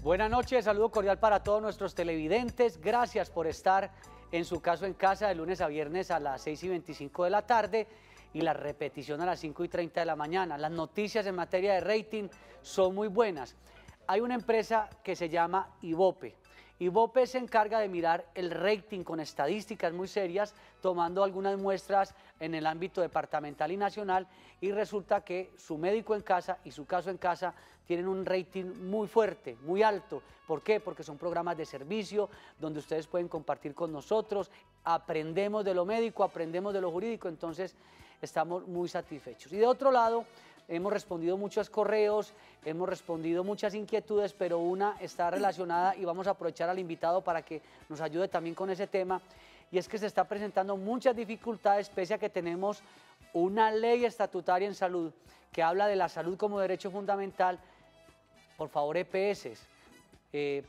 Buenas noches, saludo cordial para todos nuestros televidentes. Gracias por estar en su caso en casa de lunes a viernes a las 6:25 de la tarde y la repetición a las 5:30 de la mañana. Las noticias en materia de rating son muy buenas. Hay una empresa que se llama Ibope. Ibope se encarga de mirar el rating con estadísticas muy serias, tomando algunas muestras en el ámbito departamental y nacional, y resulta que su médico en casa y su caso en casa tienen un rating muy fuerte, muy alto. ¿Por qué? Porque son programas de servicio donde ustedes pueden compartir con nosotros, aprendemos de lo médico, aprendemos de lo jurídico, entonces estamos muy satisfechos. Y de otro lado, hemos respondido muchos correos, hemos respondido muchas inquietudes, pero una está relacionada y vamos a aprovechar al invitado para que nos ayude también con ese tema, y es que se está presentando muchas dificultades pese a que tenemos una ley estatutaria en salud que habla de la salud como derecho fundamental. Por favor, EPS,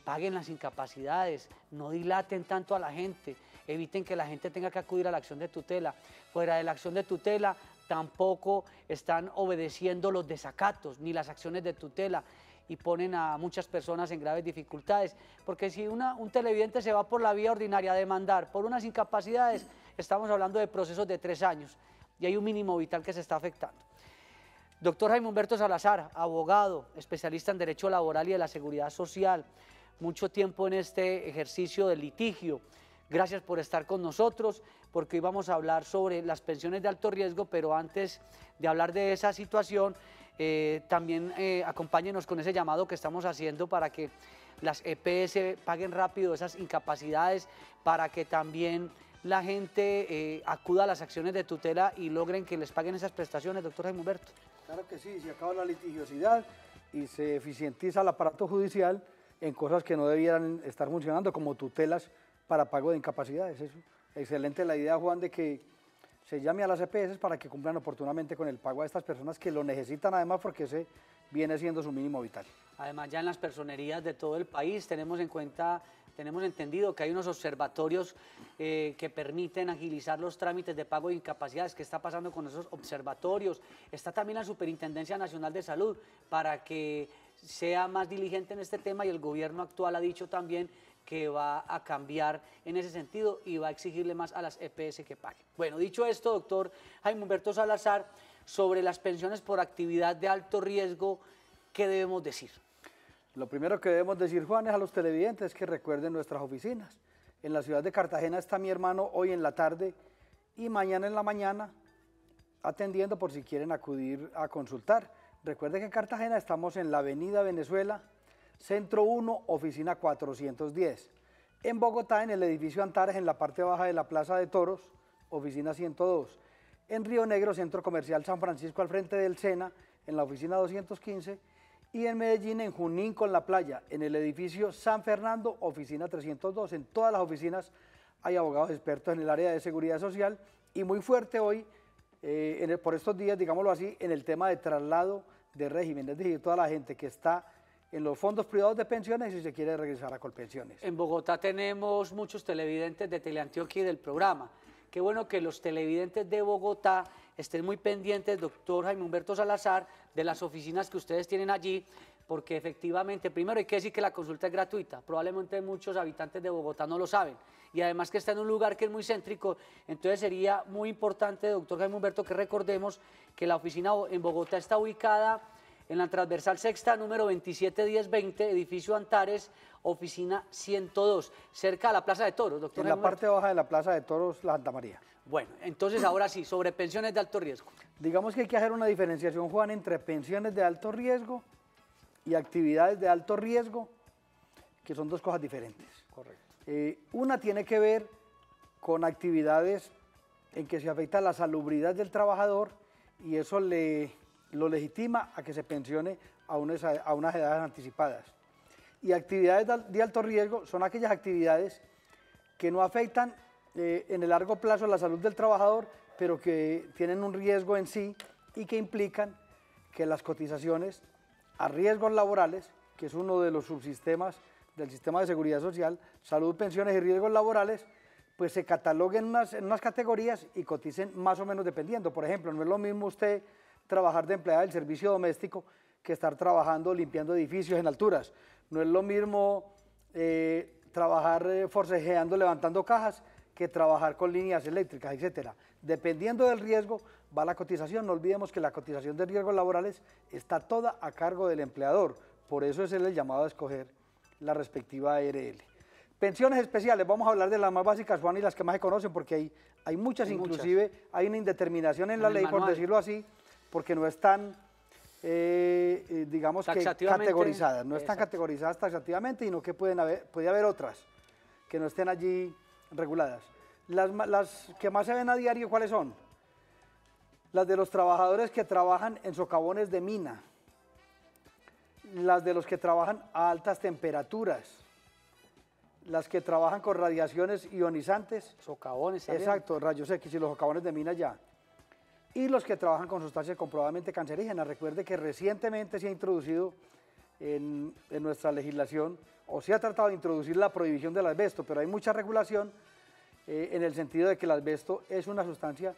paguen las incapacidades, no dilaten tanto a la gente, eviten que la gente tenga que acudir a la acción de tutela. Fuera de la acción de tutela, tampoco están obedeciendo los desacatos ni las acciones de tutela y ponen a muchas personas en graves dificultades, porque si un televidente se va por la vía ordinaria a demandar por unas incapacidades, estamos hablando de procesos de 3 años y hay un mínimo vital que se está afectando. Doctor Jaime Humberto Salazar, abogado, especialista en Derecho Laboral y de la Seguridad Social, mucho tiempo en este ejercicio del litigio. Gracias por estar con nosotros, porque hoy vamos a hablar sobre las pensiones de alto riesgo, pero antes de hablar de esa situación, también acompáñenos con ese llamado que estamos haciendo para que las EPS paguen rápido esas incapacidades, para que también la gente acuda a las acciones de tutela y logren que les paguen esas prestaciones, doctor Jaime Humberto. Claro que sí, se acaba la litigiosidad y se eficientiza el aparato judicial en cosas que no debieran estar funcionando, como tutelas para pago de incapacidades. Eso. Excelente la idea, Juan, de que se llame a las EPS para que cumplan oportunamente con el pago a estas personas que lo necesitan, además porque ese viene siendo su mínimo vital. Además, ya en las personerías de todo el país tenemos entendido que hay unos observatorios que permiten agilizar los trámites de pago de incapacidades. ¿Qué está pasando con esos observatorios? Está también la Superintendencia Nacional de Salud para que sea más diligente en este tema, y el gobierno actual ha dicho también que va a cambiar en ese sentido y va a exigirle más a las EPS que paguen. Bueno, dicho esto, doctor Jaime Humberto Salazar, sobre las pensiones por actividad de alto riesgo, ¿qué debemos decir? Lo primero que debemos decir, Juan, es a los televidentes que recuerden nuestras oficinas. En la ciudad de Cartagena está mi hermano hoy en la tarde y mañana en la mañana atendiendo por si quieren acudir a consultar. Recuerden que en Cartagena estamos en la avenida Venezuela, Centro 1, oficina 410. En Bogotá, en el edificio Antares, en la parte baja de la Plaza de Toros, oficina 102. En Río Negro, Centro Comercial San Francisco, al frente del Sena, en la oficina 215. Y en Medellín, en Junín con la Playa, en el edificio San Fernando, oficina 302. En todas las oficinas hay abogados expertos en el área de seguridad social, y muy fuerte hoy, por estos días, digámoslo así, en el tema de traslado de régimen, es decir, toda la gente que está en los fondos privados de pensiones y se quiere regresar a Colpensiones. En Bogotá tenemos muchos televidentes de Teleantioquia y del programa. Qué bueno que los televidentes de Bogotá estén muy pendientes, doctor Jaime Humberto Salazar, de las oficinas que ustedes tienen allí, porque efectivamente, primero hay que decir que la consulta es gratuita, probablemente muchos habitantes de Bogotá no lo saben, y además que está en un lugar que es muy céntrico, entonces sería muy importante, doctor Jaime Humberto, que recordemos que la oficina en Bogotá está ubicada en la transversal sexta, número 271020, edificio Antares, oficina 102, cerca de la Plaza de Toros, doctor. En la parte baja de la Plaza de Toros, la Santa María. Bueno, entonces ahora sí, sobre pensiones de alto riesgo. Digamos que hay que hacer una diferenciación, Juan, entre pensiones de alto riesgo y actividades de alto riesgo, que son dos cosas diferentes. Correcto. Una tiene que ver con actividades en que se afecta la salubridad del trabajador y eso lo legitima a que se pensione a unas edades anticipadas. Y actividades de alto riesgo son aquellas actividades que no afectan en el largo plazo la salud del trabajador, pero que tienen un riesgo en sí y que implican que las cotizaciones a riesgos laborales, que es uno de los subsistemas del sistema de seguridad social, salud, pensiones y riesgos laborales, pues se cataloguen en unas categorías y coticen más o menos dependiendo. Por ejemplo, no es lo mismo usted trabajar de empleada del servicio doméstico que estar trabajando limpiando edificios en alturas. No es lo mismo trabajar forcejeando, levantando cajas, que trabajar con líneas eléctricas, etcétera. Dependiendo del riesgo, va la cotización. No olvidemos que la cotización de riesgos laborales está toda a cargo del empleador. Por eso es el llamado a escoger la respectiva ARL. Pensiones especiales, vamos a hablar de las más básicas, Juan, y las que más se conocen, porque hay muchas, inclusive hay una indeterminación en la ley, por decirlo así, porque no están, digamos que categorizadas, no están categorizadas taxativamente, sino que puede haber otras que no estén allí reguladas. Las que más se ven a diario, ¿cuáles son? Las de los trabajadores que trabajan en socavones de mina, las de los que trabajan a altas temperaturas, las que trabajan con radiaciones ionizantes. Socavones también. Exacto, rayos X y los socavones de mina ya. Y los que trabajan con sustancias comprobadamente cancerígenas. Recuerde que recientemente se ha introducido en nuestra legislación, o se ha tratado de introducir la prohibición del asbesto, pero hay mucha regulación en el sentido de que el asbesto es una sustancia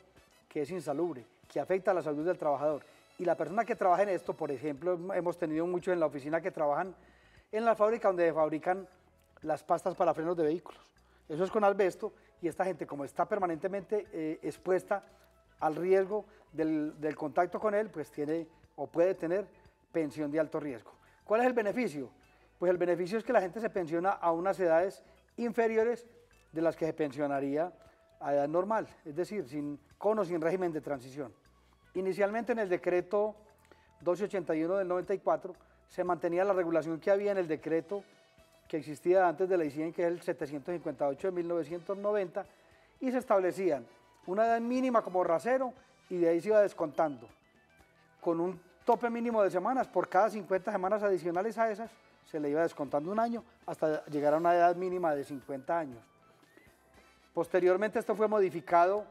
que es insalubre, que afecta a la salud del trabajador. Y la persona que trabaja en esto, por ejemplo, hemos tenido muchos en la oficina que trabajan en la fábrica donde fabrican las pastas para frenos de vehículos. Eso es con asbesto, y esta gente, como está permanentemente expuesta al riesgo del contacto con él, pues tiene o puede tener pensión de alto riesgo. ¿Cuál es el beneficio? Pues el beneficio es que la gente se pensiona a unas edades inferiores de las que se pensionaría a edad normal, es decir, con o sin régimen de transición. Inicialmente en el decreto 1281 del 94 se mantenía la regulación que había en el decreto que existía antes de la ICIEN, que es el 758 de 1990, y se establecían una edad mínima como rasero, y de ahí se iba descontando, con un tope mínimo de semanas. Por cada 50 semanas adicionales a esas, se le iba descontando un año hasta llegar a una edad mínima de 50 años. Posteriormente esto fue modificado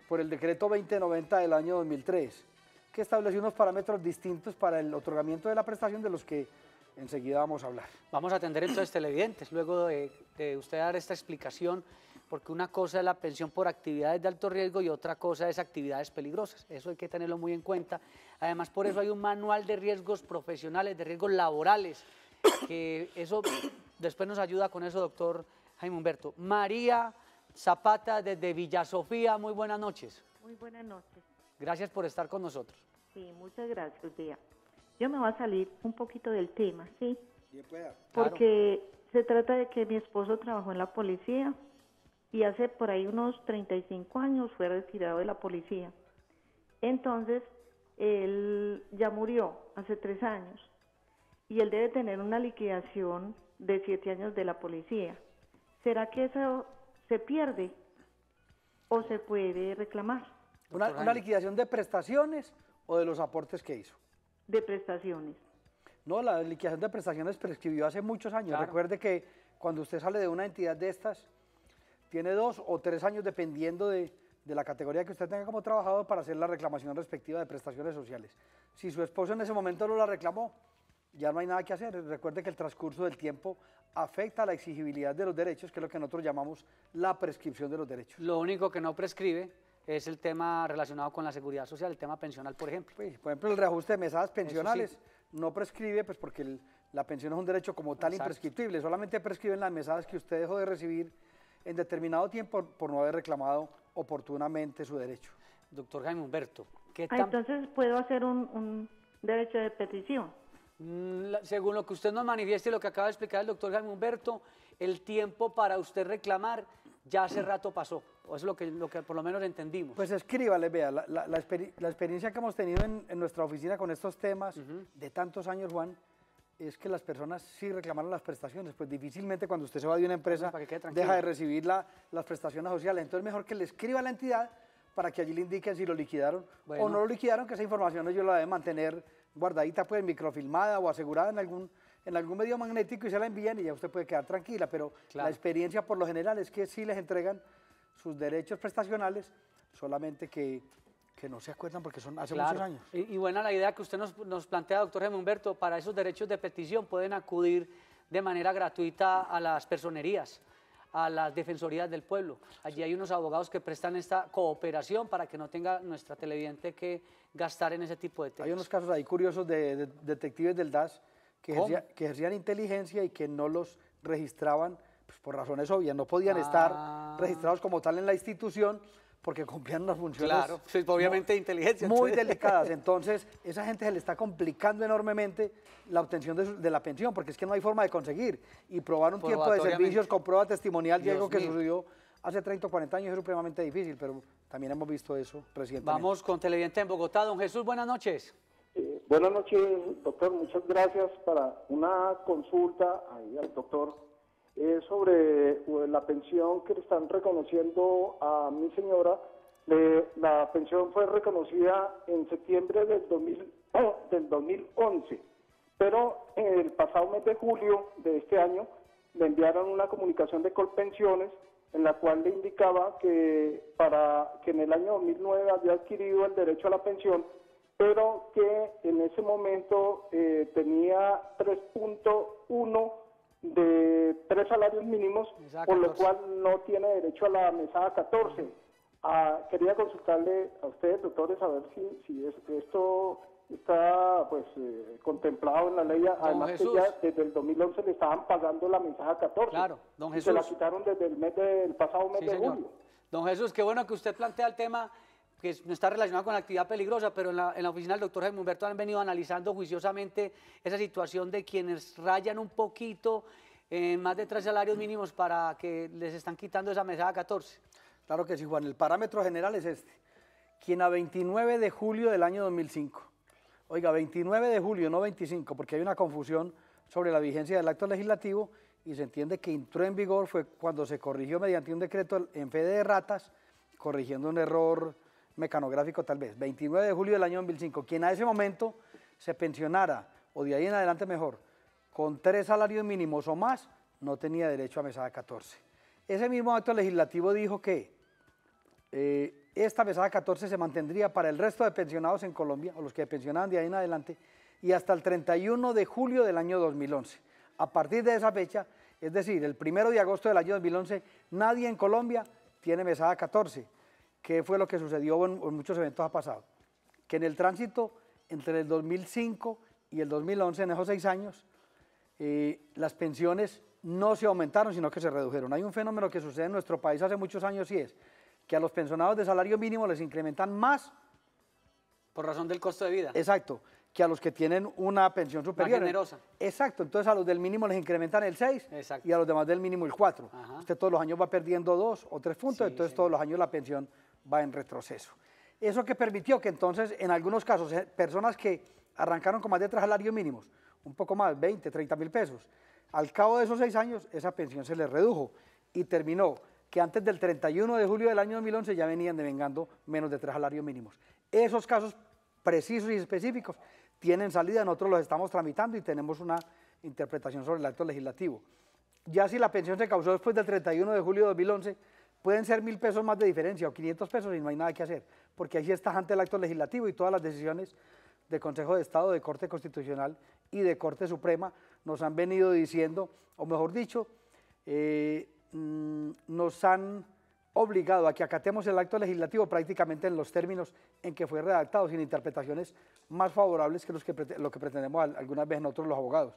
por el decreto 2090 del año 2003, que estableció unos parámetros distintos para el otorgamiento de la prestación, de los que enseguida vamos a hablar. Vamos a atender entonces televidentes, luego de usted dar esta explicación, porque una cosa es la pensión por actividades de alto riesgo y otra cosa es actividades peligrosas. Eso hay que tenerlo muy en cuenta. Además, por eso hay un manual de riesgos profesionales, de riesgos laborales, que eso después nos ayuda con eso, doctor Jaime Humberto. María Zapata desde Villa Sofía, muy buenas noches. Muy buenas noches. Gracias por estar con nosotros. Sí, muchas gracias, Bea. Yo me voy a salir un poquito del tema, ¿sí? Bien, pueda. Porque se trata de que mi esposo trabajó en la policía y hace por ahí unos 35 años fue retirado de la policía. Entonces, él ya murió hace 3 años y él debe tener una liquidación de 7 años de la policía. ¿Será que eso se pierde o se puede reclamar? ¿Una liquidación de prestaciones o de los aportes que hizo? De prestaciones. No, la liquidación de prestaciones prescribió hace muchos años. Claro. Recuerde que cuando usted sale de una entidad de estas, tiene 2 o 3 años, dependiendo de la categoría que usted tenga como trabajador, para hacer la reclamación respectiva de prestaciones sociales. Si su esposo en ese momento no la reclamó, ya no hay nada que hacer. Recuerde que el transcurso del tiempo afecta a la exigibilidad de los derechos, que es lo que nosotros llamamos la prescripción de los derechos. Lo único que no prescribe es el tema relacionado con la seguridad social, el tema pensional, por ejemplo. Pues, por ejemplo, el reajuste de mesadas pensionales no prescribe, pues porque la pensión es un derecho como tal imprescriptible. Solamente prescriben las mesadas que usted dejó de recibir en determinado tiempo por no haber reclamado oportunamente su derecho. Doctor Jaime Humberto, ¿qué entonces puedo hacer un derecho de petición. Según lo que usted nos manifieste y lo que acaba de explicar el doctor Jaime Humberto, el tiempo para usted reclamar ya hace rato pasó, o es lo que por lo menos entendimos. Pues escríbale, vea, la experiencia que hemos tenido en nuestra oficina con estos temas de tantos años, Juan, es que las personas sí reclamaron las prestaciones. Pues difícilmente cuando usted se va de una empresa deja de recibir las prestaciones sociales. Entonces mejor que le escriba a la entidad para que allí le indiquen si lo liquidaron o no lo liquidaron, que esa información ellos la deben mantener guardadita, pues microfilmada o asegurada en algún medio magnético, y se la envían y ya usted puede quedar tranquila. Pero la experiencia por lo general es que sí les entregan sus derechos prestacionales, solamente que no se acuerdan porque son hace muchos años. Y buena la idea que usted nos plantea, doctor Jaime Humberto. Para esos derechos de petición pueden acudir de manera gratuita a las personerías, a las defensorías del pueblo. Allí hay unos abogados que prestan esta cooperación para que no tenga nuestra televidente que gastar en ese tipo de temas. Hay unos casos ahí curiosos de detectives del DAS que ejercían inteligencia y que no los registraban pues, por razones obvias. No podían estar registrados como tal en la institución porque cumplían unas funciones claro, pues, obviamente de inteligencia. muy delicadas. Entonces, esa gente se le está complicando enormemente la obtención de la pensión, porque es que no hay forma de conseguir. Y probar un tiempo de servicios con prueba testimonial, Diego, que sucedió hace 30 o 40 años es supremamente difícil, pero también hemos visto eso recientemente. Vamos con televidente en Bogotá. Don Jesús, buenas noches. Buenas noches, doctor. Muchas gracias. Para una consulta ahí al doctor sobre la pensión que le están reconociendo a mi señora. La pensión fue reconocida en septiembre del 2011, pero el pasado mes de julio de este año le enviaron una comunicación de Colpensiones en la cual le indicaba que en el año 2009 había adquirido el derecho a la pensión, pero que en ese momento tenía 3.1 de 3 salarios mínimos, por lo cual no tiene derecho a la mesada 14. Quería consultarle a ustedes, doctores, a ver si esto está pues contemplado en la ley, además que ya desde el 2011 le estaban pagando la mesada 14. Claro, don Jesús. Se la quitaron desde el pasado mes de julio. Don Jesús, qué bueno que usted plantea el tema que no está relacionado con la actividad peligrosa, pero en la oficina del doctor Jaime Humberto han venido analizando juiciosamente esa situación de quienes rayan un poquito en más de 3 salarios mínimos para que les están quitando esa mesada 14. Claro que sí, Juan. El parámetro general es este. Quien a 29 de julio del año 2005, oiga, 29 de julio, no 25, porque hay una confusión sobre la vigencia del acto legislativo y se entiende que entró en vigor fue cuando se corrigió mediante un decreto en fe de erratas, corrigiendo un error mecanográfico tal vez. 29 de julio del año 2005. Quien a ese momento se pensionara, o de ahí en adelante mejor, con 3 salarios mínimos o más, no tenía derecho a mesada 14. Ese mismo acto legislativo dijo que esta mesada 14 se mantendría para el resto de pensionados en Colombia, o los que pensionaban de ahí en adelante, y hasta el 31 de julio del año 2011. A partir de esa fecha, es decir, el 1 de agosto del año 2011, nadie en Colombia tiene mesada 14. ¿Qué fue lo que sucedió en muchos eventos ha pasado? Que en el tránsito entre el 2005 y el 2011, en esos 6 años, las pensiones no se aumentaron, sino que se redujeron. Hay un fenómeno que sucede en nuestro país hace muchos años y es que a los pensionados de salario mínimo les incrementan más. Por razón del costo de vida. Exacto, que a los que tienen una pensión superior. Más generosa. Exacto, entonces a los del mínimo les incrementan el 6 y a los demás del mínimo el 4. Ajá. Usted todos los años va perdiendo 2 o 3 puntos, sí, entonces todos los años la pensión va en retroceso. Eso que permitió que entonces, en algunos casos, personas que arrancaron con más de 3 salarios mínimos, un poco más, 20, 30 mil pesos, al cabo de esos 6 años, esa pensión se les redujo y terminó que antes del 31 de julio del año 2011 ya venían devengando menos de 3 salarios mínimos. Esos casos precisos y específicos tienen salida, nosotros los estamos tramitando y tenemos una interpretación sobre el acto legislativo. Ya si la pensión se causó después del 31 de julio de 2011, pueden ser 1.000 pesos más de diferencia o 500 pesos y no hay nada que hacer, porque ahí está ante el acto legislativo y todas las decisiones de Consejo de Estado, de Corte Constitucional y de Corte Suprema nos han venido diciendo, o mejor dicho, nos han obligado a que acatemos el acto legislativo prácticamente en los términos en que fue redactado, sin interpretaciones más favorables que lo que pretendemos algunas veces nosotros los abogados.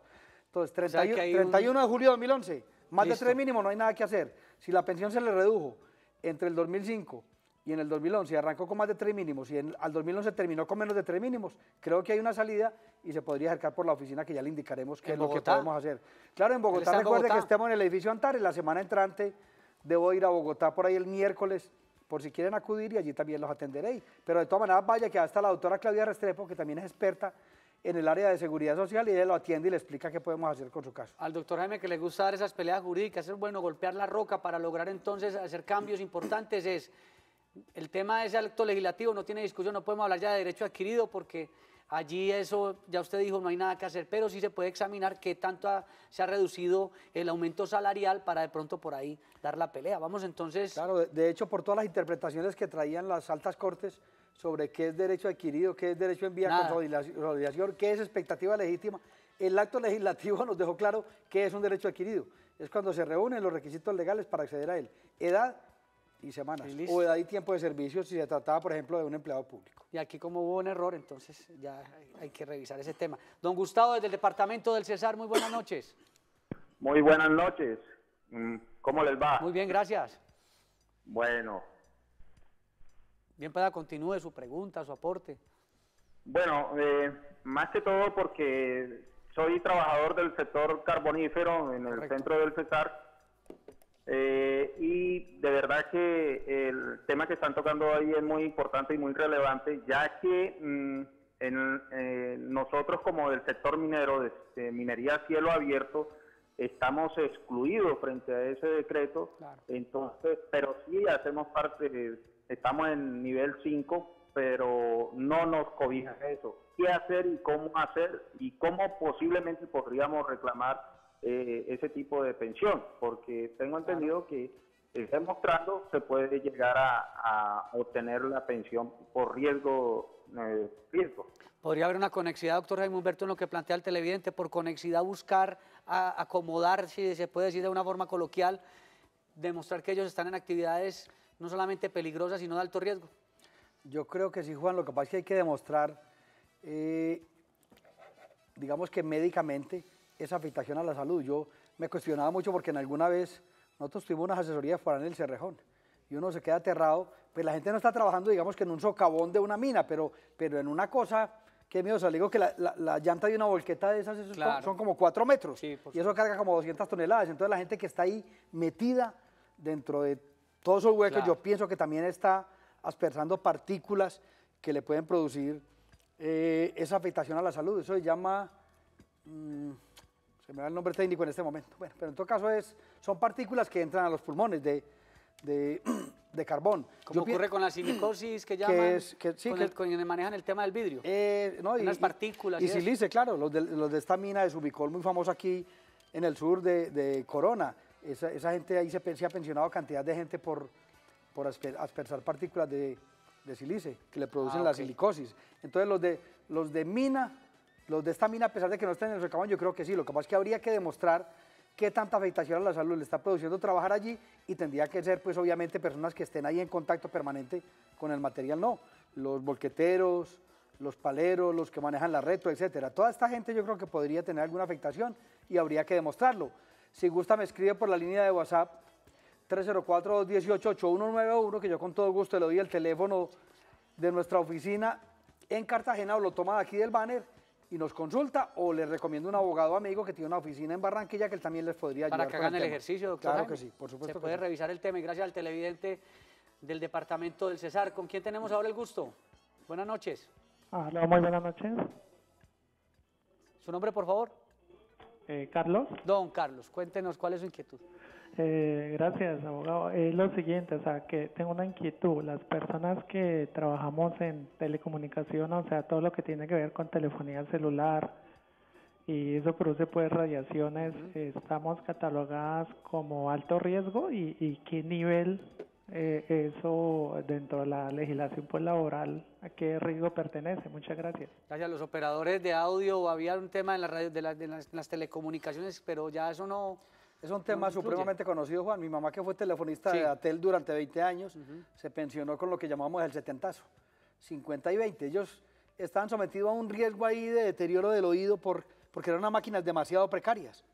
Entonces, 31 de julio de 2011, más de 3 mínimos, no hay nada que hacer. Si la pensión se le redujo entre el 2005 y en el 2011 arrancó con más de 3 mínimos y al 2011 terminó con menos de 3 mínimos, creo que hay una salida y se podría acercar por la oficina que ya le indicaremos qué es lo que podemos hacer. Claro, en Bogotá, recuerde que estemos en el edificio Antares, la semana entrante debo ir a Bogotá por ahí el miércoles, por si quieren acudir y allí también los atenderé. Pero de todas maneras vaya que hasta la doctora Claudia Restrepo, que también es experta en el área de seguridad social y ella lo atiende y le explica qué podemos hacer con su caso. Al doctor Jaime, que le gusta dar esas peleas jurídicas, es bueno golpear la roca para lograr entonces hacer cambios importantes. El tema de ese acto legislativo no tiene discusión, no podemos hablar ya de derecho adquirido porque allí eso, ya usted dijo, no hay nada que hacer, pero sí se puede examinar qué tanto se ha reducido el aumento salarial para de pronto por ahí dar la pelea. Vamos entonces... Claro, de hecho, por todas las interpretaciones que traían las altas cortes sobre qué es derecho adquirido, qué es derecho en vía consolidación, qué es expectativa legítima, el acto legislativo nos dejó claro qué es un derecho adquirido. Es cuando se reúnen los requisitos legales para acceder a él. Edad y semanas. Y listo. O edad y tiempo de servicio si se trataba, por ejemplo, de un empleado público. Y aquí como hubo un error, entonces ya hay que revisar ese tema. Don Gustavo, desde el departamento del Cesar, muy buenas noches. Muy buenas noches. ¿Cómo les va? Muy bien, gracias. Bueno, Bien, pueda continúe su pregunta, su aporte. bueno, más que todo porque soy trabajador del sector carbonífero en el Correcto. centro del Cesar. Y de verdad que el tema que están tocando ahí es muy importante y muy relevante, ya que nosotros como del sector minero, de minería a cielo abierto, estamos excluidos frente a ese decreto. Claro. Entonces, pero sí hacemos parte, estamos en nivel 5, pero no nos cobija eso. ¿Qué hacer y cómo posiblemente podríamos reclamar ese tipo de pensión? Porque tengo entendido que demostrando se puede llegar a obtener la pensión por riesgo. Podría haber una conexidad, doctor Jaime Humberto, en lo que plantea el televidente, por conexidad buscar acomodar, si se puede decir de una forma coloquial, demostrar que ellos están en actividades no solamente peligrosas, sino de alto riesgo. Yo creo que sí, Juan, lo que pasa es que hay que demostrar, digamos que médicamente, esa afectación a la salud. Yo me cuestionaba mucho porque en alguna vez nosotros tuvimos unas asesorías por ahí en el Cerrejón y uno se queda aterrado, pues la gente no está trabajando, digamos que en un socavón de una mina, pero en una cosa que miedo, o sea, le digo que la llanta de una volqueta de esas Claro. son como 4 metros Sí, y eso carga como 200 toneladas. Entonces la gente que está ahí metida dentro de todos esos huecos, Claro. yo pienso que también está aspersando partículas que le pueden producir esa afectación a la salud. Eso se llama, se me da el nombre técnico en este momento, bueno, pero en todo caso son partículas que entran a los pulmones de carbón. Como Yo pi- ocurre con la silicosis que llaman, sí, que- con quienes manejan el tema del vidrio. no, Unas partículas Y y eso. silice, claro, los de esta mina de Subicol, muy famosa aquí en el sur de Corona. Esa gente ahí se ha pensionado cantidad de gente por aspersar partículas de silice que le producen la ok. silicosis. Entonces los de esta mina, a pesar de que no estén en el socavón, yo creo que sí. Lo que pasa es que habría que demostrar qué tanta afectación a la salud le está produciendo trabajar allí y tendría que ser, pues obviamente, personas que estén ahí en contacto permanente con el material, no. Los volqueteros, los paleros, los que manejan la retro, etcétera. Toda esta gente yo creo que podría tener alguna afectación y habría que demostrarlo. Si gusta, me escribe por la línea de WhatsApp 304-218-8191, que yo con todo gusto le doy el teléfono de nuestra oficina en Cartagena, o lo toma de aquí del banner y nos consulta, o les recomiendo un abogado amigo que tiene una oficina en Barranquilla que él también les podría ayudar. Para que con hagan el tema. ejercicio, doctor Claro Jaime. que sí, por supuesto Se que puede sí. revisar el tema y gracias al televidente del departamento del Cesar. ¿Con quién tenemos ahora el gusto? Buenas noches. Hola, muy buenas noches. ¿Su nombre, por favor? Carlos. Don Carlos, cuéntenos cuál es su inquietud. Gracias, abogado. Es lo siguiente, o sea, que tengo una inquietud. Las personas que trabajamos en telecomunicación, o sea, todo lo que tiene que ver con telefonía celular, y eso produce pues radiaciones, estamos catalogadas como alto riesgo, y qué nivel eso dentro de la legislación pues laboral, a qué riesgo pertenece. Muchas gracias. Gracias a los operadores de audio, había un tema en la radio, de las telecomunicaciones, pero ya eso no... Es un tema influye. supremamente conocido, Juan. Mi mamá, que fue telefonista Sí. de Atel durante 20 años, se pensionó con lo que llamamos el setentazo, 50 y 20. Ellos estaban sometidos a un riesgo ahí de deterioro del oído porque eran unas máquinas demasiado precarias.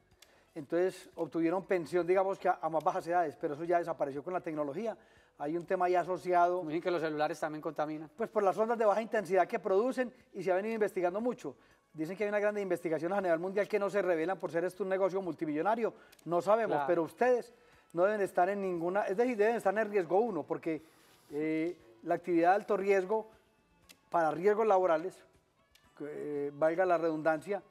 Entonces obtuvieron pensión, digamos que a más bajas edades, pero eso ya desapareció con la tecnología. Hay un tema ya asociado, Dicen que los celulares también contaminan. pues por las ondas de baja intensidad que producen, y se ha venido investigando mucho. Dicen que hay una gran investigación a nivel mundial que no se revelan por ser esto un negocio multimillonario. No sabemos, Claro. pero ustedes no deben estar en ninguna, es decir, deben estar en el riesgo 1, porque la actividad de alto riesgo, para riesgos laborales, valga la redundancia,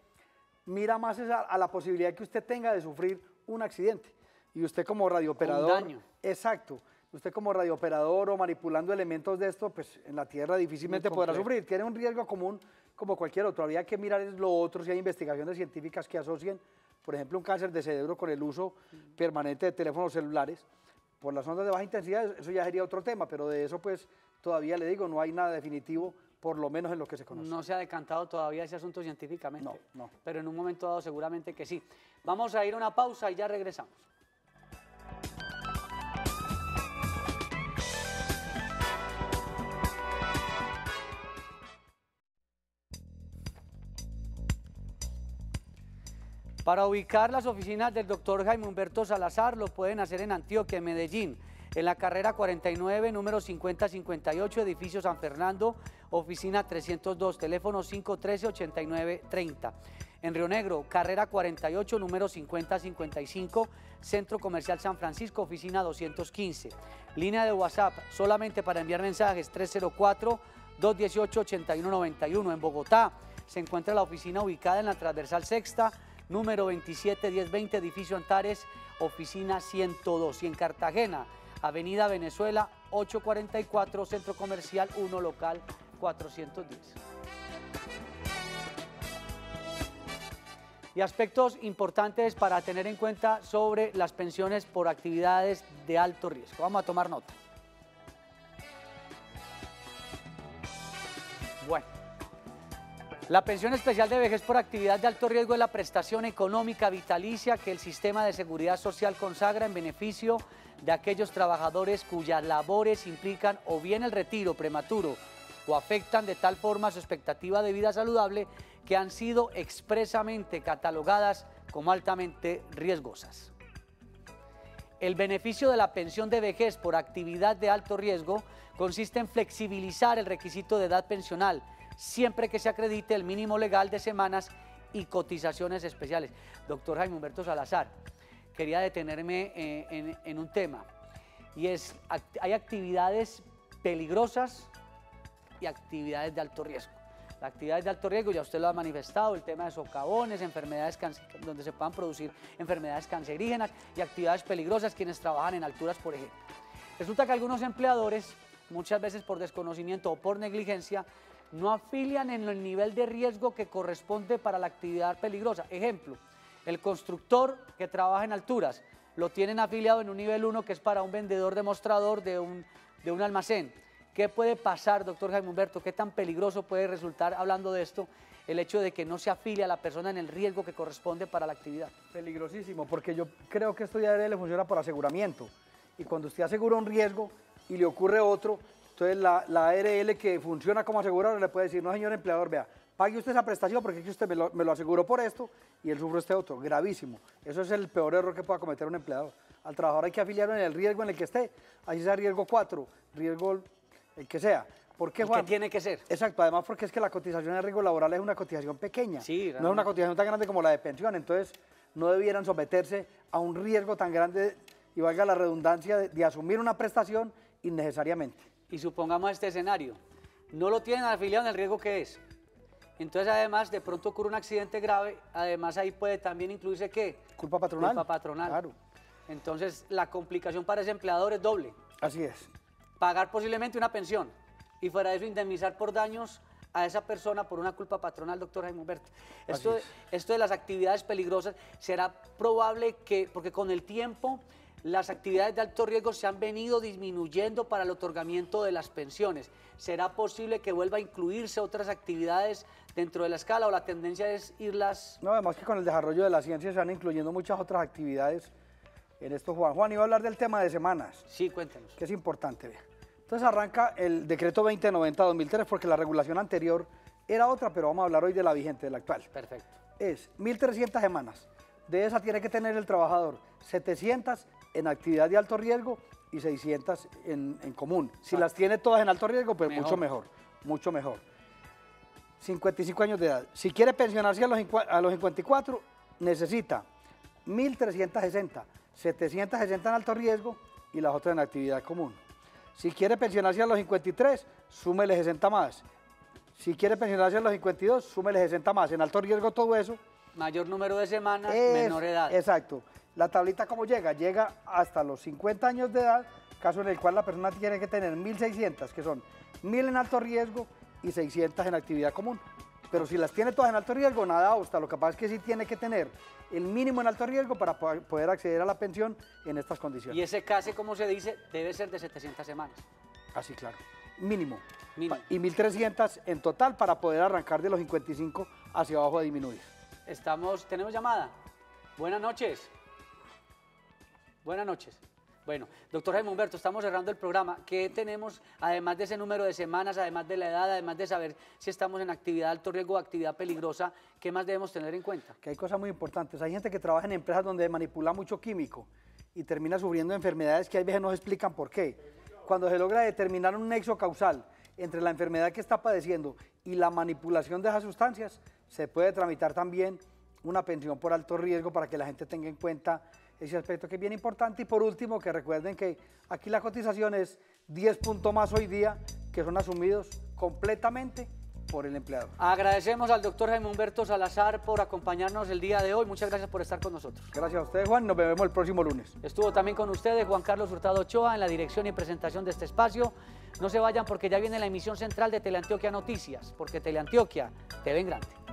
mira más a la posibilidad que usted tenga de sufrir un accidente. Y usted como radiooperador... daño. Exacto. Usted como radiooperador o manipulando elementos de esto, pues en la tierra difícilmente podrá complejo. sufrir. Tiene un riesgo común como cualquier otro. Habría que mirar es lo otro, si hay investigaciones científicas que asocien, por ejemplo, un cáncer de cerebro con el uso permanente de teléfonos celulares. Por las ondas de baja intensidad, eso ya sería otro tema, pero de eso pues todavía le digo, no hay nada definitivo, por lo menos en lo que se conoce. No se ha decantado todavía ese asunto científicamente. No, no. Pero en un momento dado seguramente que sí. Vamos a ir a una pausa y ya regresamos. Para ubicar las oficinas del doctor Jaime Humberto Salazar, lo pueden hacer en Antioquia, en Medellín, en la carrera 49, número 5058, edificio San Fernando, oficina 302, teléfono 513-8930. En Río Negro, carrera 48, número 5055, Centro Comercial San Francisco, oficina 215. Línea de WhatsApp, solamente para enviar mensajes, 304-218-8191. En Bogotá se encuentra la oficina ubicada en la transversal sexta, número 271020, edificio Antares, oficina 102. Y en Cartagena, avenida Venezuela 844, Centro Comercial 1, local 410. Y aspectos importantes para tener en cuenta sobre las pensiones por actividades de alto riesgo. Vamos a tomar nota. Bueno, la pensión especial de vejez por actividad de alto riesgo es la prestación económica vitalicia que el sistema de seguridad social consagra en beneficio de aquellos trabajadores cuyas labores implican o bien el retiro prematuro o afectan de tal forma su expectativa de vida saludable que han sido expresamente catalogadas como altamente riesgosas. El beneficio de la pensión de vejez por actividad de alto riesgo consiste en flexibilizar el requisito de edad pensional, siempre que se acredite el mínimo legal de semanas y cotizaciones especiales. Doctor Jaime Humberto Salazar, quería detenerme en un tema, y es, hay actividades peligrosas y actividades de alto riesgo. Las actividades de alto riesgo, ya usted lo ha manifestado, el tema de socavones, enfermedades donde se puedan producir enfermedades cancerígenas, y actividades peligrosas, quienes trabajan en alturas, por ejemplo. Resulta que algunos empleadores, muchas veces por desconocimiento o por negligencia, no afilian en el nivel de riesgo que corresponde para la actividad peligrosa. Ejemplo, el constructor que trabaja en alturas, lo tienen afiliado en un nivel 1, que es para un vendedor demostrador de un almacén. ¿Qué puede pasar, doctor Jaime Humberto? ¿Qué tan peligroso puede resultar, hablando de esto, el hecho de que no se afilie a la persona en el riesgo que corresponde para la actividad? Peligrosísimo, porque yo creo que esto ya le funciona por aseguramiento. Y cuando usted asegura un riesgo y le ocurre otro, entonces la ARL, que funciona como aseguradora, le puede decir: no, señor empleador, vea, pague usted esa prestación porque usted me lo aseguró por esto y él sufre este otro. Gravísimo. Eso es el peor error que pueda cometer un empleador. Al trabajador hay que afiliarlo en el riesgo en el que esté, así sea riesgo 4, riesgo el que sea. ¿Por qué, Juan? ¿Qué tiene que ser? Exacto, además porque es que la cotización de riesgo laboral es una cotización pequeña, sí, no es una cotización tan grande como la de pensión, entonces no debieran someterse a un riesgo tan grande, y valga la redundancia, de asumir una prestación innecesariamente. Y supongamos este escenario, no lo tienen afiliado en el riesgo que es. Entonces, además, de pronto ocurre un accidente grave, además ahí puede también incluirse, ¿qué? Culpa patronal. Culpa patronal. Claro. Entonces, la complicación para ese empleador es doble. Así es. Pagar posiblemente una pensión y fuera de eso indemnizar por daños a esa persona por una culpa patronal, doctor Jaime Humberto. Esto de las actividades peligrosas, será probable que, porque con el tiempo las actividades de alto riesgo se han venido disminuyendo para el otorgamiento de las pensiones. ¿Será posible que vuelva a incluirse otras actividades dentro de la escala, o la tendencia es irlas...? No, además que con el desarrollo de la ciencia se van incluyendo muchas otras actividades en esto, Juan. Juan, iba a hablar del tema de semanas. Sí, cuéntenos. Que es importante, vea. Entonces arranca el decreto 2090-2003, porque la regulación anterior era otra, pero vamos a hablar hoy de la vigente, de la actual. Perfecto. Es 1.300 semanas. De esa tiene que tener el trabajador 700 en actividad de alto riesgo y 600 en común. Si las tiene todas en alto riesgo, pues mucho mejor, mucho mejor. 55 años de edad. Si quiere pensionarse a los 54, necesita 1.360, 760 en alto riesgo y las otras en actividad común. Si quiere pensionarse a los 53, súmele 60 más. Si quiere pensionarse a los 52, súmele 60 más. En alto riesgo todo eso. Mayor número de semanas, menor edad. Exacto. La tablita, ¿cómo llega? Llega hasta los 50 años de edad, caso en el cual la persona tiene que tener 1.600, que son 1.000 en alto riesgo y 600 en actividad común. Pero si las tiene todas en alto riesgo, nada obsta. Lo que pasa es que sí tiene que tener el mínimo en alto riesgo para poder acceder a la pensión en estas condiciones. Y ese case, como se dice, debe ser de 700 semanas. Así, claro. Mínimo. Mínimo. Y 1.300 en total para poder arrancar de los 55 hacia abajo a disminuir. Tenemos llamada. Buenas noches. Buenas noches. Bueno, doctor Jaime Humberto, estamos cerrando el programa. ¿Qué tenemos, además de ese número de semanas, además de la edad, además de saber si estamos en actividad de alto riesgo o actividad peligrosa, qué más debemos tener en cuenta? Que hay cosas muy importantes. Hay gente que trabaja en empresas donde manipula mucho químico y termina sufriendo enfermedades que a veces no se explican por qué. Cuando se logra determinar un nexo causal entre la enfermedad que está padeciendo y la manipulación de esas sustancias, se puede tramitar también una pensión por alto riesgo para que la gente tenga en cuenta ese aspecto que es bien importante. Y por último, que recuerden que aquí la cotización es 10 puntos más hoy día, que son asumidos completamente por el empleador. Agradecemos al doctor Jaime Humberto Salazar por acompañarnos el día de hoy. Muchas gracias por estar con nosotros. Gracias a ustedes, Juan. Nos vemos el próximo lunes. Estuvo también con ustedes Juan Carlos Hurtado Ochoa en la dirección y presentación de este espacio. No se vayan porque ya viene la emisión central de Teleantioquia Noticias, porque Teleantioquia te ve en grande.